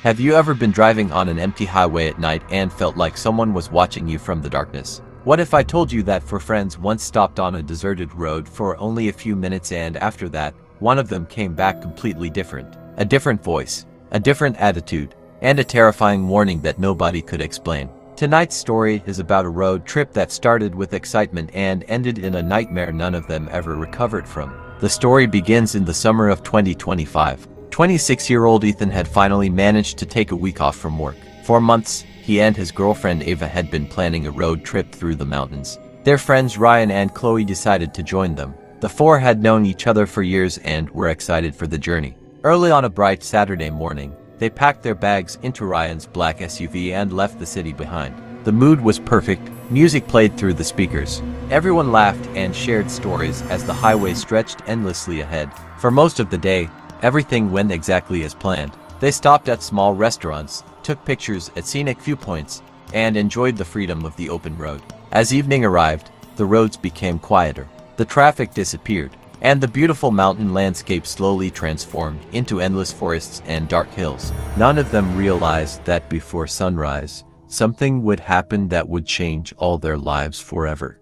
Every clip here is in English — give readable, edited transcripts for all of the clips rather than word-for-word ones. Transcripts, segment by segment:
Have you ever been driving on an empty highway at night and felt like someone was watching you from the darkness? What if I told you that four friends once stopped on a deserted road for only a few minutes, and after that, one of them came back completely different? A different voice, a different attitude, and a terrifying warning that nobody could explain. Tonight's story is about a road trip that started with excitement and ended in a nightmare none of them ever recovered from. The story begins in the summer of 2025. 26-year-old Ethan had finally managed to take a week off from work. For months, he and his girlfriend Ava had been planning a road trip through the mountains. Their friends Ryan and Chloe decided to join them. The four had known each other for years and were excited for the journey. Early on a bright Saturday morning, they packed their bags into Ryan's black SUV and left the city behind. The mood was perfect, music played through the speakers. Everyone laughed and shared stories as the highway stretched endlessly ahead. For most of the day, everything went exactly as planned. They stopped at small restaurants, took pictures at scenic viewpoints, and enjoyed the freedom of the open road. As evening arrived, the roads became quieter. The traffic disappeared, and the beautiful mountain landscape slowly transformed into endless forests and dark hills. None of them realized that before sunrise, something would happen that would change all their lives forever.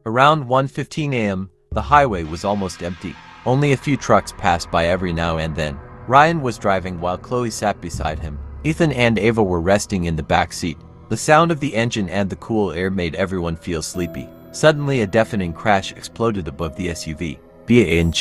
Around 1:15 a.m., the highway was almost empty. Only a few trucks passed by every now and then. Ryan was driving while Chloe sat beside him. Ethan and Ava were resting in the back seat. The sound of the engine and the cool air made everyone feel sleepy. Suddenly, a deafening crash exploded above the SUV. Bang!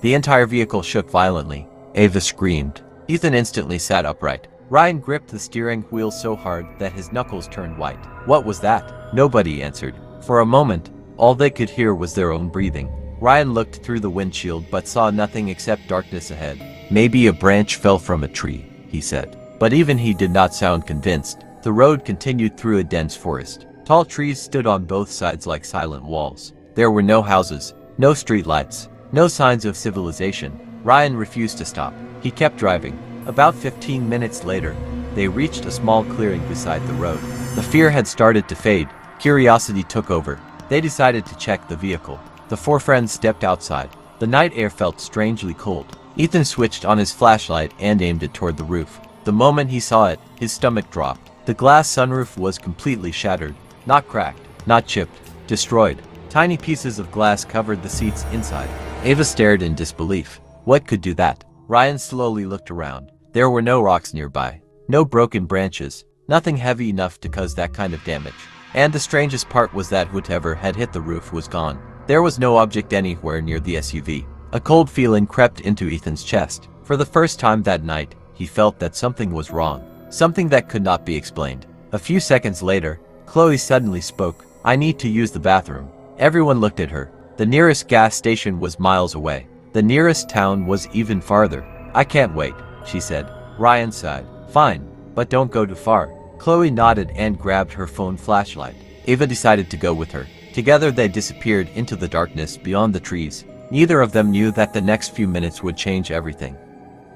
The entire vehicle shook violently. Ava screamed. Ethan instantly sat upright. Ryan gripped the steering wheel so hard that his knuckles turned white. What was that? Nobody answered. For a moment, all they could hear was their own breathing. Ryan looked through the windshield but saw nothing except darkness ahead. Maybe a branch fell from a tree, he said. But even he did not sound convinced. The road continued through a dense forest. Tall trees stood on both sides like silent walls. There were no houses, no streetlights, no signs of civilization. Ryan refused to stop. He kept driving. About 15 minutes later, they reached a small clearing beside the road. The fear had started to fade. Curiosity took over. They decided to check the vehicle. The four friends stepped outside. The night air felt strangely cold. Ethan switched on his flashlight and aimed it toward the roof. The moment he saw it, his stomach dropped. The glass sunroof was completely shattered. Not cracked, not chipped, destroyed. Tiny pieces of glass covered the seats inside. Ava stared in disbelief. What could do that? Ryan slowly looked around. There were no rocks nearby, no broken branches, nothing heavy enough to cause that kind of damage. And the strangest part was that whatever had hit the roof was gone. There was no object anywhere near the SUV. A cold feeling crept into Ethan's chest. For the first time that night, he felt that something was wrong. Something that could not be explained. A few seconds later, Chloe suddenly spoke. I need to use the bathroom. Everyone looked at her. The nearest gas station was miles away. The nearest town was even farther. I can't wait, she said. Ryan sighed. Fine, but don't go too far. Chloe nodded and grabbed her phone flashlight. Ava decided to go with her. Together they disappeared into the darkness beyond the trees. Neither of them knew that the next few minutes would change everything.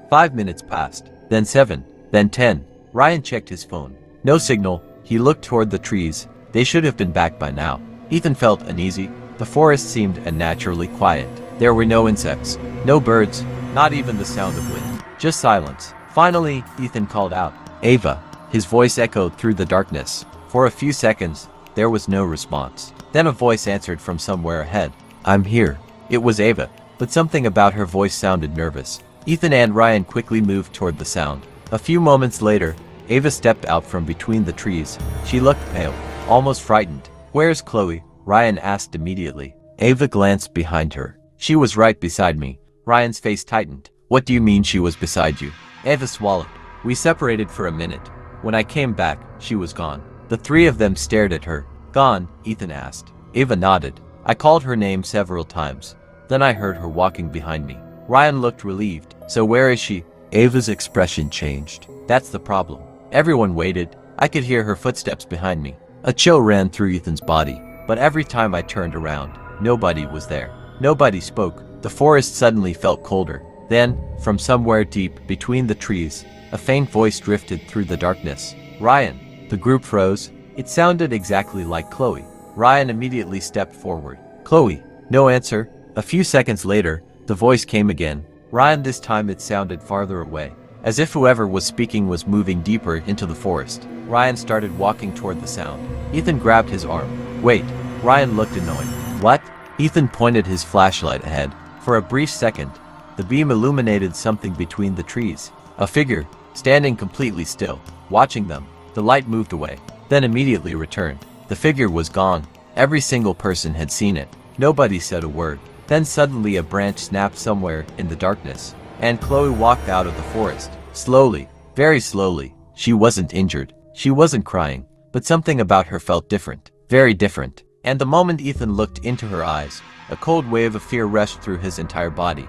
5 minutes passed, then 7, then 10. Ryan checked his phone. No signal. He looked toward the trees. They should have been back by now. Ethan felt uneasy. The forest seemed unnaturally quiet. There were no insects, no birds, not even the sound of wind. Just silence. Finally, Ethan called out, Ava. His voice echoed through the darkness. For a few seconds, there was no response. Then a voice answered from somewhere ahead. I'm here. It was Ava, but something about her voice sounded nervous. Ethan and Ryan quickly moved toward the sound. A few moments later, Ava stepped out from between the trees. She looked pale, almost frightened. Where's Chloe? Ryan asked immediately. Ava glanced behind her. She was right beside me. Ryan's face tightened. What do you mean she was beside you? Ava swallowed. We separated for a minute. When I came back, she was gone. The three of them stared at her. Gone? Ethan asked. Ava nodded. I called her name several times. Then I heard her walking behind me. Ryan looked relieved. So where is she? Ava's expression changed. That's the problem. Everyone waited. I could hear her footsteps behind me. A chill ran through Ethan's body. But every time I turned around, nobody was there. Nobody spoke. The forest suddenly felt colder. Then, from somewhere deep between the trees, a faint voice drifted through the darkness. Ryan. The group froze. It sounded exactly like Chloe. Ryan immediately stepped forward. Chloe. No answer. A few seconds later, the voice came again. Ryan, this time it sounded farther away. as if whoever was speaking was moving deeper into the forest. Ryan started walking toward the sound. Ethan grabbed his arm. Wait. Ryan looked annoyed. What? Ethan pointed his flashlight ahead. For a brief second, the beam illuminated something between the trees. A figure, standing completely still, watching them. The light moved away, then immediately returned. The figure was gone. Every single person had seen it. Nobody said a word. Then suddenly a branch snapped somewhere in the darkness, and Chloe walked out of the forest. Slowly, very slowly. She wasn't injured. She wasn't crying, but something about her felt different. Very different. And the moment Ethan looked into her eyes, a cold wave of fear rushed through his entire body.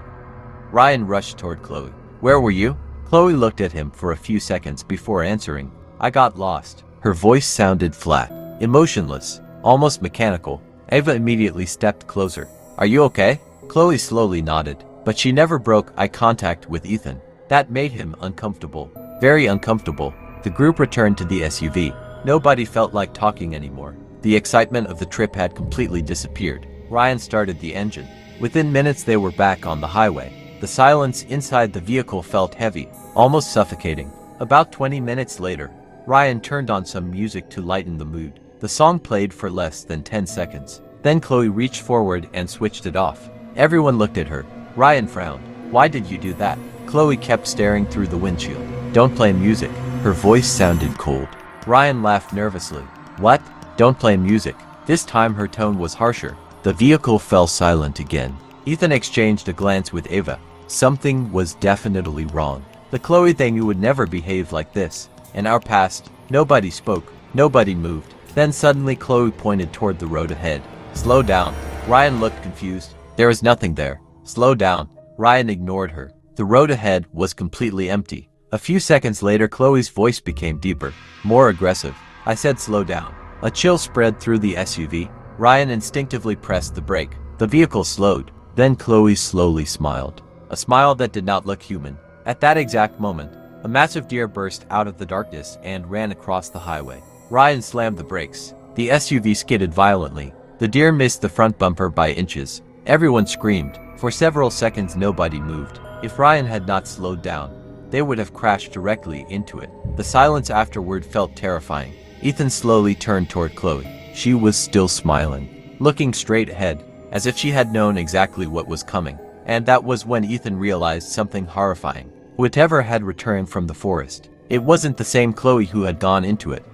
Ryan rushed toward Chloe. Where were you? Chloe looked at him for a few seconds before answering. I got lost. Her voice sounded flat, emotionless, almost mechanical. Ava immediately stepped closer. Are you okay? Chloe slowly nodded, but she never broke eye contact with Ethan. That made him uncomfortable. Very uncomfortable. The group returned to the SUV. Nobody felt like talking anymore. The excitement of the trip had completely disappeared. Ryan started the engine. Within minutes they were back on the highway. The silence inside the vehicle felt heavy, almost suffocating. About 20 minutes later, Ryan turned on some music to lighten the mood. The song played for less than 10 seconds. Then Chloe reached forward and switched it off. Everyone looked at her. Ryan frowned. Why did you do that? Chloe kept staring through the windshield. Don't play music. Her voice sounded cold. Ryan laughed nervously. What? Don't play music. This time her tone was harsher. The vehicle fell silent again. Ethan exchanged a glance with Ava. Something was definitely wrong. The Chloe thing you would never behave like this. In our past, nobody spoke. Nobody moved. Then suddenly Chloe pointed toward the road ahead. Slow down. Ryan looked confused. There is nothing there. Slow down. Ryan ignored her. The road ahead was completely empty. A few seconds later Chloe's voice became deeper, more aggressive. I said slow down. A chill spread through the SUV. Ryan instinctively pressed the brake. The vehicle slowed. Then Chloe slowly smiled. A smile that did not look human. At that exact moment, a massive deer burst out of the darkness and ran across the highway. Ryan slammed the brakes. The SUV skidded violently. The deer missed the front bumper by inches. Everyone screamed. For several seconds nobody moved. If Ryan had not slowed down, they would have crashed directly into it. The silence afterward felt terrifying. Ethan slowly turned toward Chloe. She was still smiling, looking straight ahead, as if she had known exactly what was coming. And that was when Ethan realized something horrifying. Whatever had returned from the forest, it wasn't the same Chloe who had gone into it.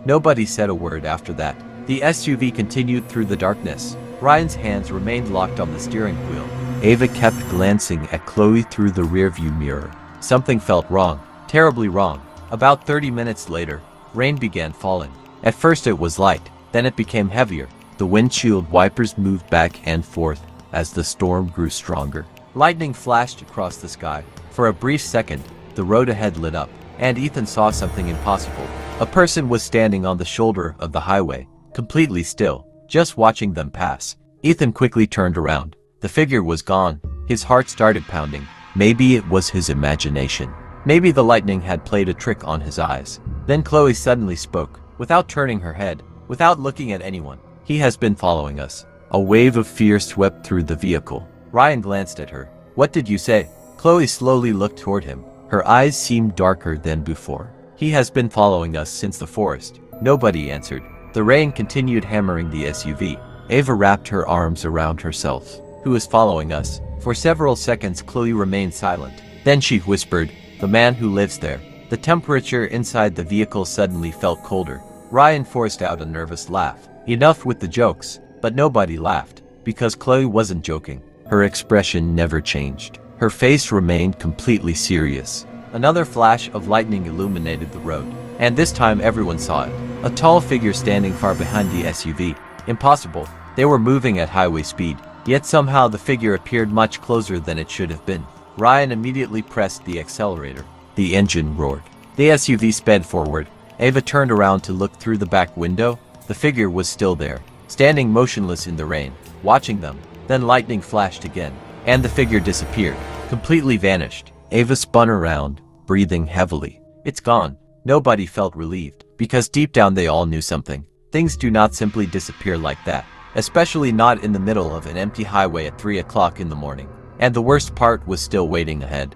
Nobody said a word after that. The SUV continued through the darkness. Ryan's hands remained locked on the steering wheel. Ava kept glancing at Chloe through the rearview mirror. Something felt wrong, terribly wrong. About 30 minutes later, rain began falling. At first it was light, then it became heavier. The windshield wipers moved back and forth as the storm grew stronger. Lightning flashed across the sky. For a brief second, the road ahead lit up, and Ethan saw something impossible. A person was standing on the shoulder of the highway, completely still, just watching them pass. Ethan quickly turned around. The figure was gone. His heart started pounding. Maybe it was his imagination. Maybe the lightning had played a trick on his eyes. Then Chloe suddenly spoke, without turning her head, without looking at anyone. He has been following us. A wave of fear swept through the vehicle. Ryan glanced at her. What did you say? Chloe slowly looked toward him. Her eyes seemed darker than before. He has been following us since the forest. Nobody answered. The rain continued hammering the SUV. Ava wrapped her arms around herself. Who is following us? For several seconds Chloe remained silent. Then she whispered, the man who lives there. The temperature inside the vehicle suddenly felt colder. Ryan forced out a nervous laugh. Enough with the jokes. But nobody laughed, because Chloe wasn't joking. Her expression never changed. Her face remained completely serious. Another flash of lightning illuminated the road, and this time everyone saw it. A tall figure standing far behind the SUV. Impossible. They were moving at highway speed, yet somehow the figure appeared much closer than it should have been. Ryan immediately pressed the accelerator. The engine roared. The SUV sped forward. Ava turned around to look through the back window. The figure was still there, standing motionless in the rain, watching them. Then lightning flashed again, and the figure disappeared, completely vanished. Ava spun around, breathing heavily. It's gone. Nobody felt relieved, because deep down they all knew something. Things do not simply disappear like that, especially not in the middle of an empty highway at 3 o'clock in the morning. And the worst part was still waiting ahead.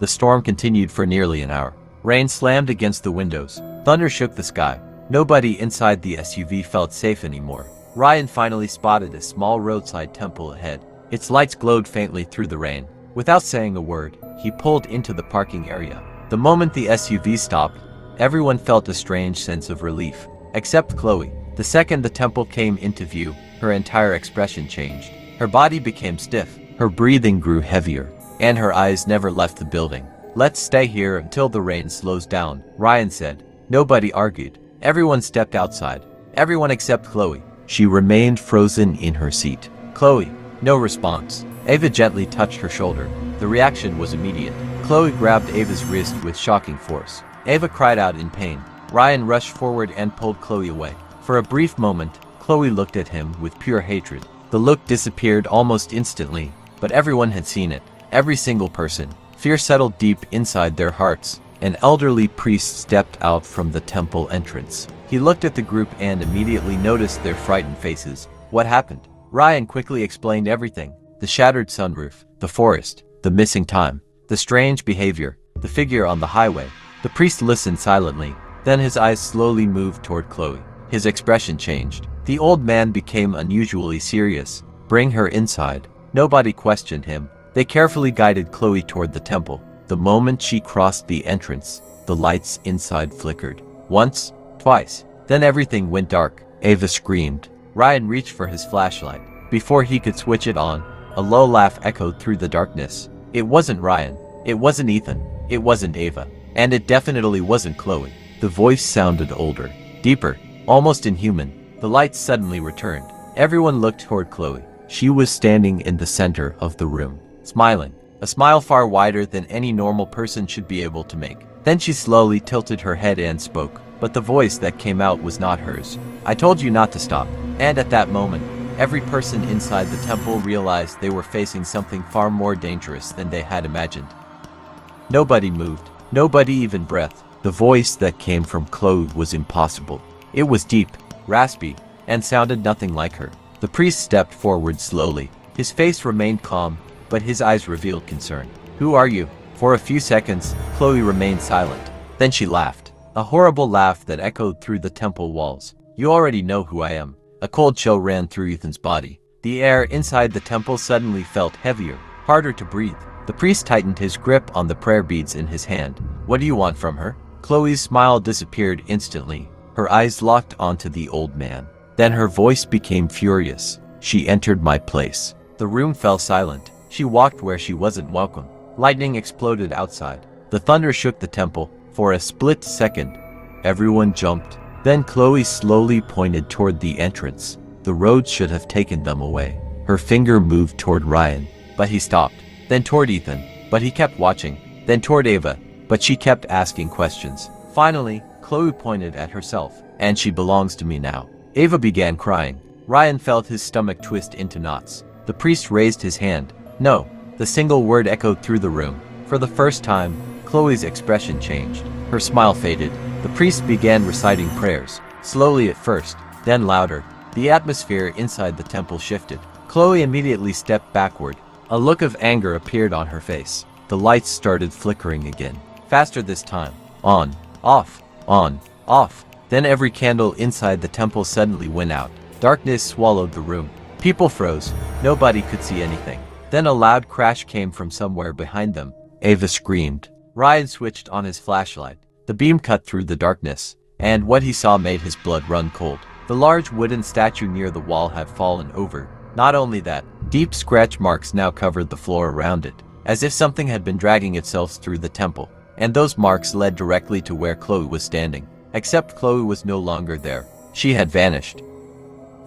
The storm continued for nearly an hour. Rain slammed against the windows. Thunder shook the sky. Nobody inside the SUV felt safe anymore. Ryan finally spotted a small roadside temple ahead. Its lights glowed faintly through the rain. Without saying a word, he pulled into the parking area. The moment the SUV stopped, everyone felt a strange sense of relief. Except Chloe. The second the temple came into view, her entire expression changed. Her body became stiff, her breathing grew heavier, and her eyes never left the building. "Let's stay here until the rain slows down," Ryan said. Nobody argued. Everyone stepped outside. Everyone except Chloe. She remained frozen in her seat. "Chloe." No response. Ava gently touched her shoulder. The reaction was immediate. Chloe grabbed Ava's wrist with shocking force. Ava cried out in pain. Ryan rushed forward and pulled Chloe away. For a brief moment, Chloe looked at him with pure hatred. The look disappeared almost instantly, but everyone had seen it. Every single person. Fear settled deep inside their hearts. An elderly priest stepped out from the temple entrance. He looked at the group and immediately noticed their frightened faces. What happened? Ryan quickly explained everything. The shattered sunroof, the forest, the missing time, the strange behavior, the figure on the highway. The priest listened silently. Then his eyes slowly moved toward Chloe. His expression changed. The old man became unusually serious. "Bring her inside." Nobody questioned him. They carefully guided Chloe toward the temple. The moment she crossed the entrance, the lights inside flickered. Once, twice. Then everything went dark. Ava screamed. Ryan reached for his flashlight. Before he could switch it on, a low laugh echoed through the darkness. It wasn't Ryan. It wasn't Ethan. It wasn't Ava. And it definitely wasn't Chloe. The voice sounded older, deeper, almost inhuman. The lights suddenly returned. Everyone looked toward Chloe. She was standing in the center of the room, smiling. A smile far wider than any normal person should be able to make. Then she slowly tilted her head and spoke. But the voice that came out was not hers. "I told you not to stop." And at that moment, every person inside the temple realized they were facing something far more dangerous than they had imagined. Nobody moved. Nobody even breathed. The voice that came from Chloe was impossible. It was deep, raspy, and sounded nothing like her. The priest stepped forward slowly. His face remained calm, but his eyes revealed concern. "Who are you?" For a few seconds, Chloe remained silent. Then she laughed. A horrible laugh that echoed through the temple walls. "You already know who I am." A cold chill ran through Ethan's body. The air inside the temple suddenly felt heavier, harder to breathe. The priest tightened his grip on the prayer beads in his hand. "What do you want from her?" Chloe's smile disappeared instantly. Her eyes locked onto the old man. Then her voice became furious. "She entered my place." The room fell silent. She walked where she wasn't welcome. Lightning exploded outside. The thunder shook the temple. For a split second, everyone jumped. Then Chloe slowly pointed toward the entrance. The road should have taken them away. Her finger moved toward Ryan, but he stopped. Then toward Ethan, but he kept watching. Then toward Ava, but she kept asking questions. Finally, Chloe pointed at herself. "And she belongs to me now." Ava began crying. Ryan felt his stomach twist into knots. The priest raised his hand. "No." The single word echoed through the room. For the first time, Chloe's expression changed. Her smile faded. The priest began reciting prayers, slowly at first, then louder. The atmosphere inside the temple shifted. Chloe immediately stepped backward. A look of anger appeared on her face. The lights started flickering again. Faster this time. On, off, on, off. Then every candle inside the temple suddenly went out. Darkness swallowed the room. People froze. Nobody could see anything. Then a loud crash came from somewhere behind them. Ava screamed. Ryan switched on his flashlight. The beam cut through the darkness, and what he saw made his blood run cold. The large wooden statue near the wall had fallen over. Not only that, deep scratch marks now covered the floor around it, as if something had been dragging itself through the temple, and those marks led directly to where Chloe was standing. Except Chloe was no longer there. She had vanished.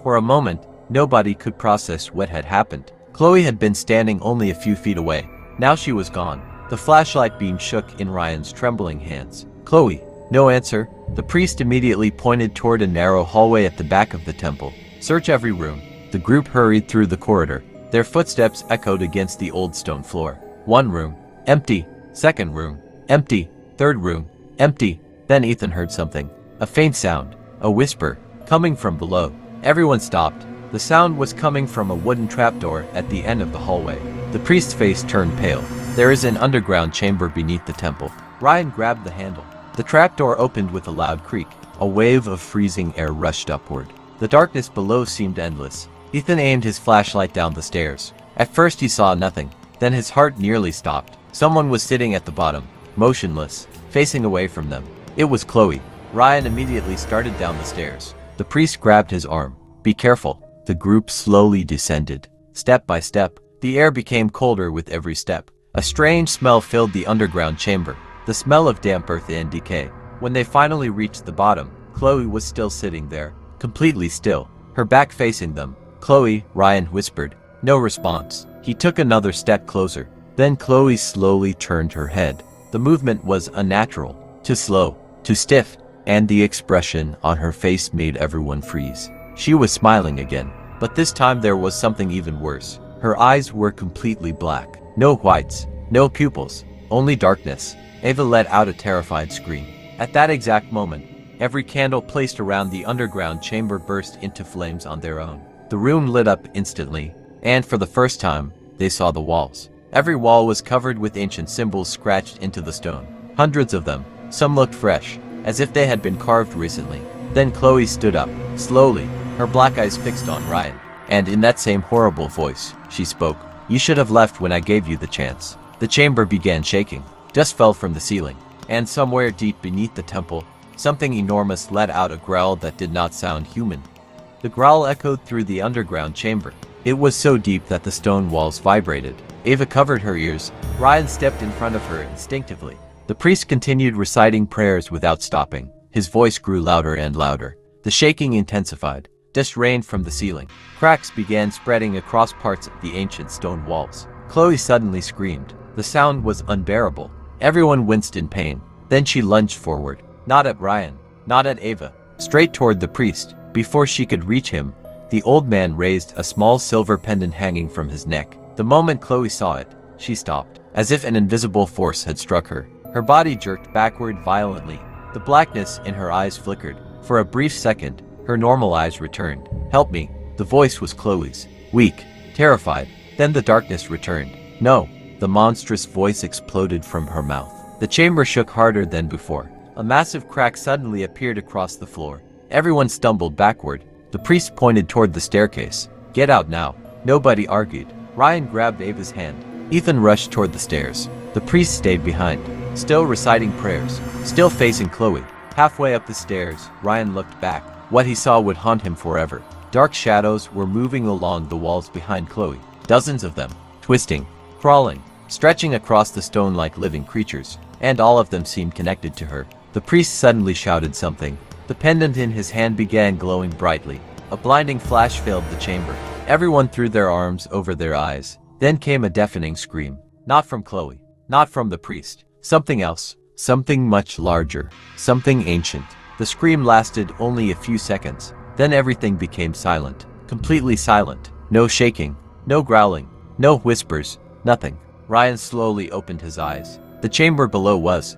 For a moment, nobody could process what had happened. Chloe had been standing only a few feet away. Now she was gone. The flashlight beam shook in Ryan's trembling hands. "Chloe." No answer. The priest immediately pointed toward a narrow hallway at the back of the temple. "Search every room." The group hurried through the corridor. Their footsteps echoed against the old stone floor. One room, empty. Second room, empty. Third room, empty. Then Ethan heard something. A faint sound, a whisper, coming from below. Everyone stopped. The sound was coming from a wooden trapdoor at the end of the hallway. The priest's face turned pale. There is an underground chamber beneath the temple. Ryan grabbed the handle. The trapdoor opened with a loud creak. A wave of freezing air rushed upward. The darkness below seemed endless. Ethan aimed his flashlight down the stairs. At first he saw nothing. Then his heart nearly stopped. Someone was sitting at the bottom, motionless, facing away from them. It was Chloe. Ryan immediately started down the stairs. The priest grabbed his arm. "Be careful." The group slowly descended. Step by step, the air became colder with every step. A strange smell filled the underground chamber. The smell of damp earth and decay. When they finally reached the bottom, Chloe was still sitting there, completely still, her back facing them. "Chloe," Ryan whispered. No response. He took another step closer. Then Chloe slowly turned her head. The movement was unnatural, too slow, too stiff, and the expression on her face made everyone freeze. She was smiling again, but this time there was something even worse. Her eyes were completely black. No whites, no pupils, only darkness. Ava let out a terrified scream. At that exact moment, every candle placed around the underground chamber burst into flames on their own. The room lit up instantly, and for the first time, they saw the walls. Every wall was covered with ancient symbols scratched into the stone. Hundreds of them. Some looked fresh, as if they had been carved recently. Then Chloe stood up, slowly, her black eyes fixed on Ryan. And in that same horrible voice, she spoke. "You should have left when I gave you the chance." The chamber began shaking. Dust fell from the ceiling. And somewhere deep beneath the temple, something enormous let out a growl that did not sound human. The growl echoed through the underground chamber. It was so deep that the stone walls vibrated. Ava covered her ears. Ryan stepped in front of her instinctively. The priest continued reciting prayers without stopping. His voice grew louder and louder. The shaking intensified. Dust rained from the ceiling. Cracks began spreading across parts of the ancient stone walls. Chloe suddenly screamed. The sound was unbearable. Everyone winced in pain. Then she lunged forward. Not at Ryan. Not at Ava. Straight toward the priest. Before she could reach him, the old man raised a small silver pendant hanging from his neck. The moment Chloe saw it, she stopped, as if an invisible force had struck her. Her body jerked backward violently. The blackness in her eyes flickered. For a brief second, her normal eyes returned. "Help me." The voice was Chloe's. Weak, terrified. Then the darkness returned. "No." The monstrous voice exploded from her mouth. The chamber shook harder than before. A massive crack suddenly appeared across the floor. Everyone stumbled backward. The priest pointed toward the staircase. "Get out now." Nobody argued. Ryan grabbed Ava's hand. Ethan rushed toward the stairs. The priest stayed behind, still reciting prayers, still facing Chloe. Halfway up the stairs, Ryan looked back. What he saw would haunt him forever. Dark shadows were moving along the walls behind Chloe. Dozens of them, twisting, crawling, stretching across the stone like living creatures, and all of them seemed connected to her. The priest suddenly shouted something. The pendant in his hand began glowing brightly. A blinding flash filled the chamber. Everyone threw their arms over their eyes. Then came a deafening scream. Not from Chloe. Not from the priest. Something else. Something much larger. Something ancient. The scream lasted only a few seconds. Then everything became silent. Completely silent. No shaking. No growling. No whispers. Nothing. Ryan slowly opened his eyes. The chamber below was.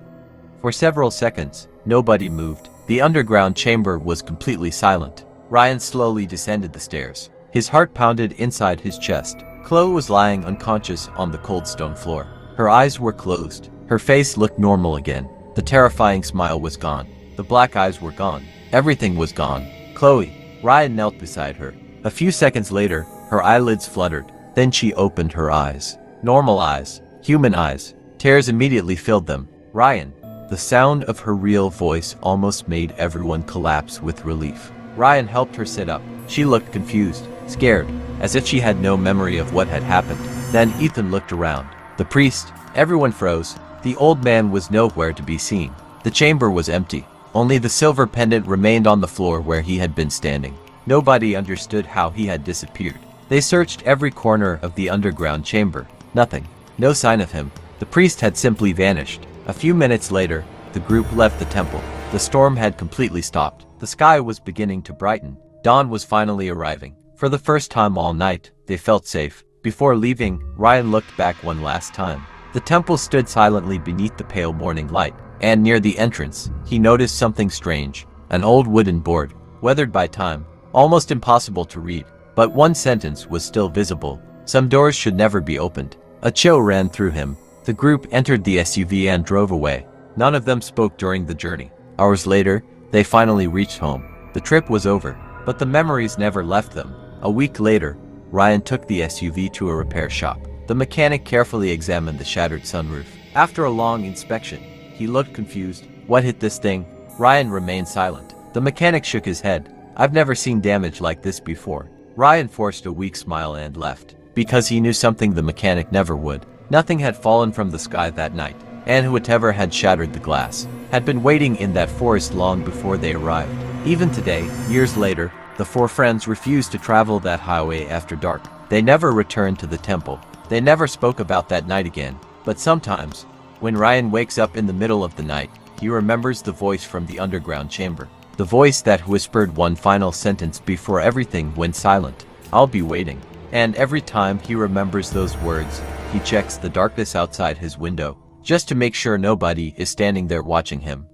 For several seconds, nobody moved. The underground chamber was completely silent. Ryan slowly descended the stairs. His heart pounded inside his chest. Chloe was lying unconscious on the cold stone floor. Her eyes were closed. Her face looked normal again. The terrifying smile was gone. The black eyes were gone. Everything was gone. "Chloe." Ryan knelt beside her. A few seconds later, her eyelids fluttered. Then she opened her eyes. Normal eyes. Human eyes. Tears immediately filled them. "Ryan." The sound of her real voice almost made everyone collapse with relief. Ryan helped her sit up. She looked confused, scared, as if she had no memory of what had happened. Then Ethan looked around. The priest. Everyone froze. The old man was nowhere to be seen. The chamber was empty. Only the silver pendant remained on the floor where he had been standing. Nobody understood how he had disappeared. They searched every corner of the underground chamber. Nothing. No sign of him. The priest had simply vanished. A few minutes later, the group left the temple. The storm had completely stopped. The sky was beginning to brighten. Dawn was finally arriving. For the first time all night, they felt safe. Before leaving, Ryan looked back one last time. The temple stood silently beneath the pale morning light, and near the entrance, he noticed something strange. An old wooden board, weathered by time, almost impossible to read. But one sentence was still visible. Some doors should never be opened. A chill ran through him. The group entered the SUV and drove away. None of them spoke during the journey. Hours later, they finally reached home. The trip was over, but the memories never left them. A week later, Ryan took the SUV to a repair shop. The mechanic carefully examined the shattered sunroof. After a long inspection, he looked confused. What hit this thing? Ryan remained silent. The mechanic shook his head. I've never seen damage like this before. Ryan forced a weak smile and left, because he knew something the mechanic never would. Nothing had fallen from the sky that night, and whatever had shattered the glass had been waiting in that forest long before they arrived. Even today, years later, the four friends refused to travel that highway after dark. They never returned to the temple. They never spoke about that night again. But sometimes, when Ryan wakes up in the middle of the night, he remembers the voice from the underground chamber. The voice that whispered one final sentence before everything went silent. I'll be waiting. And every time he remembers those words, he checks the darkness outside his window, just to make sure nobody is standing there watching him.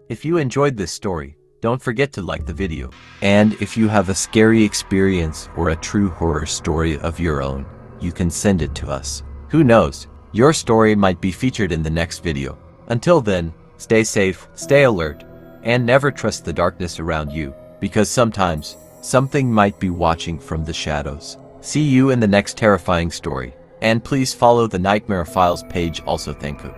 If you enjoyed this story, don't forget to like the video. And if you have a scary experience or a true horror story of your own, you can send it to us. Who knows, your story might be featured in the next video. Until then, stay safe, stay alert, and never trust the darkness around you, because sometimes, something might be watching from the shadows. See you in the next terrifying story. And please follow the Nightmare Files page also. Thank you.